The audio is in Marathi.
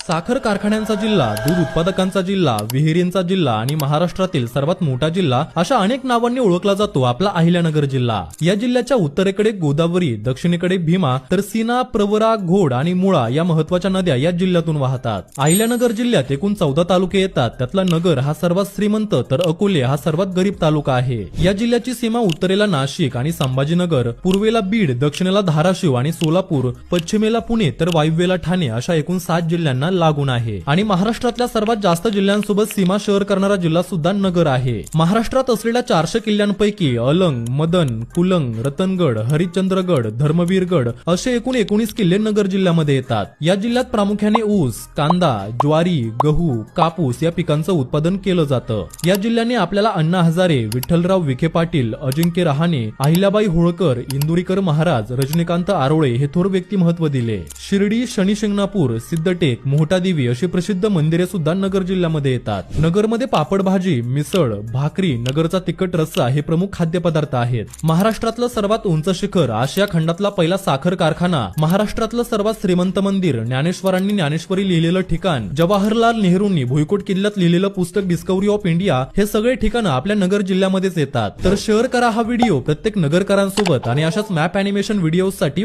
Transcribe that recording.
साखर कारखान्यांचा जिल्हा, दूध उत्पादकांचा जिल्हा, विहिरींचा जिल्हा आणि महाराष्ट्रातील सर्वात मोठा जिल्हा अशा अनेक नावांनी ओळखला जातो आपला अहिल्यानगर जिल्हा। या जिल्ह्याच्या उत्तरेकडे गोदावरी, दक्षिणेकडे भीमा, तर सीना, प्रवरा, घोड आणि मुळा या महत्त्वाच्या नद्या या जिल्ह्यातून वाहतात। अहिल्यानगर जिल्ह्यात एकूण 14 तालुके येतात, त्यातला नगर हा सर्वात श्रीमंत तर अकोले हा सर्वात गरीब तालुका आहे। या जिल्ह्याची सीमा उत्तरेला नाशिक आणि संभाजीनगर, पूर्वेला बीड, दक्षिणेला धाराशिव आणि सोलापूर, पश्चिमेला पुणे तर वायव्येला ठाणे अशा एकूण 7 जिल्ह्यांना लागून आहे। आणि महाराष्ट्रातल्या सर्वात जास्त जिल्ह्यांसोबत सीमा शहर करणारा जिल्हा सुद्धा नगर आहे। महाराष्ट्रात असलेल्या 400 किल्ल्यांपैकी अलंग, मदन, कुलंग, रतनगड, हरिश्चंद्रगड, धर्मवीरगड असे एकूण 19 किल्ले नगर जिल्ह्यामध्ये येतात। या जिल्ह्यात प्रामुख्याने ऊस, कांदा, ज्वारी, गहू, कापूस या पिकांचं उत्पादन केलं जातं। या जिल्ह्याने आपल्याला अण्णा हजारे, विठ्ठलराव विखे पाटील, अजिंक्य रहाणे, अहिल्याबाई होळकर, इंदुरीकर महाराज, रजनीकांत आरोळे हे थोर व्यक्तिमत्व दिले। शिर्डी, शनी शिंगणापूर, सिद्धटेक, मोहटा देवी अशी प्रसिद्ध मंदिरे सुद्धा नगर जिल्ह्यामध्ये येतात। नगरमध्ये पापड भाजी, मिसळ, भाकरी, नगरचा तिखट रस्सा हे प्रमुख खाद्यपदार्थ आहेत। महाराष्ट्रातलं सर्वात उंच शिखर, आशिया खंडातला पहिला साखर कारखाना, महाराष्ट्रातलं सर्वात श्रीमंत मंदिर, ज्ञानेश्वरांनी ज्ञानेश्वरी लिहिलेलं ठिकाण, जवाहरलाल नेहरूंनी भुईकोट किल्ल्यात लिहिलेलं पुस्तक डिस्कवरी ऑफ इंडिया हे सगळे ठिकाणं आपल्या नगर जिल्ह्यामध्येच येतात। तर शेअर करा हा व्हिडिओ प्रत्येक नगरकरांसोबत आणि अशाच मॅप अॅनिमेशन व्हिडिओसाठी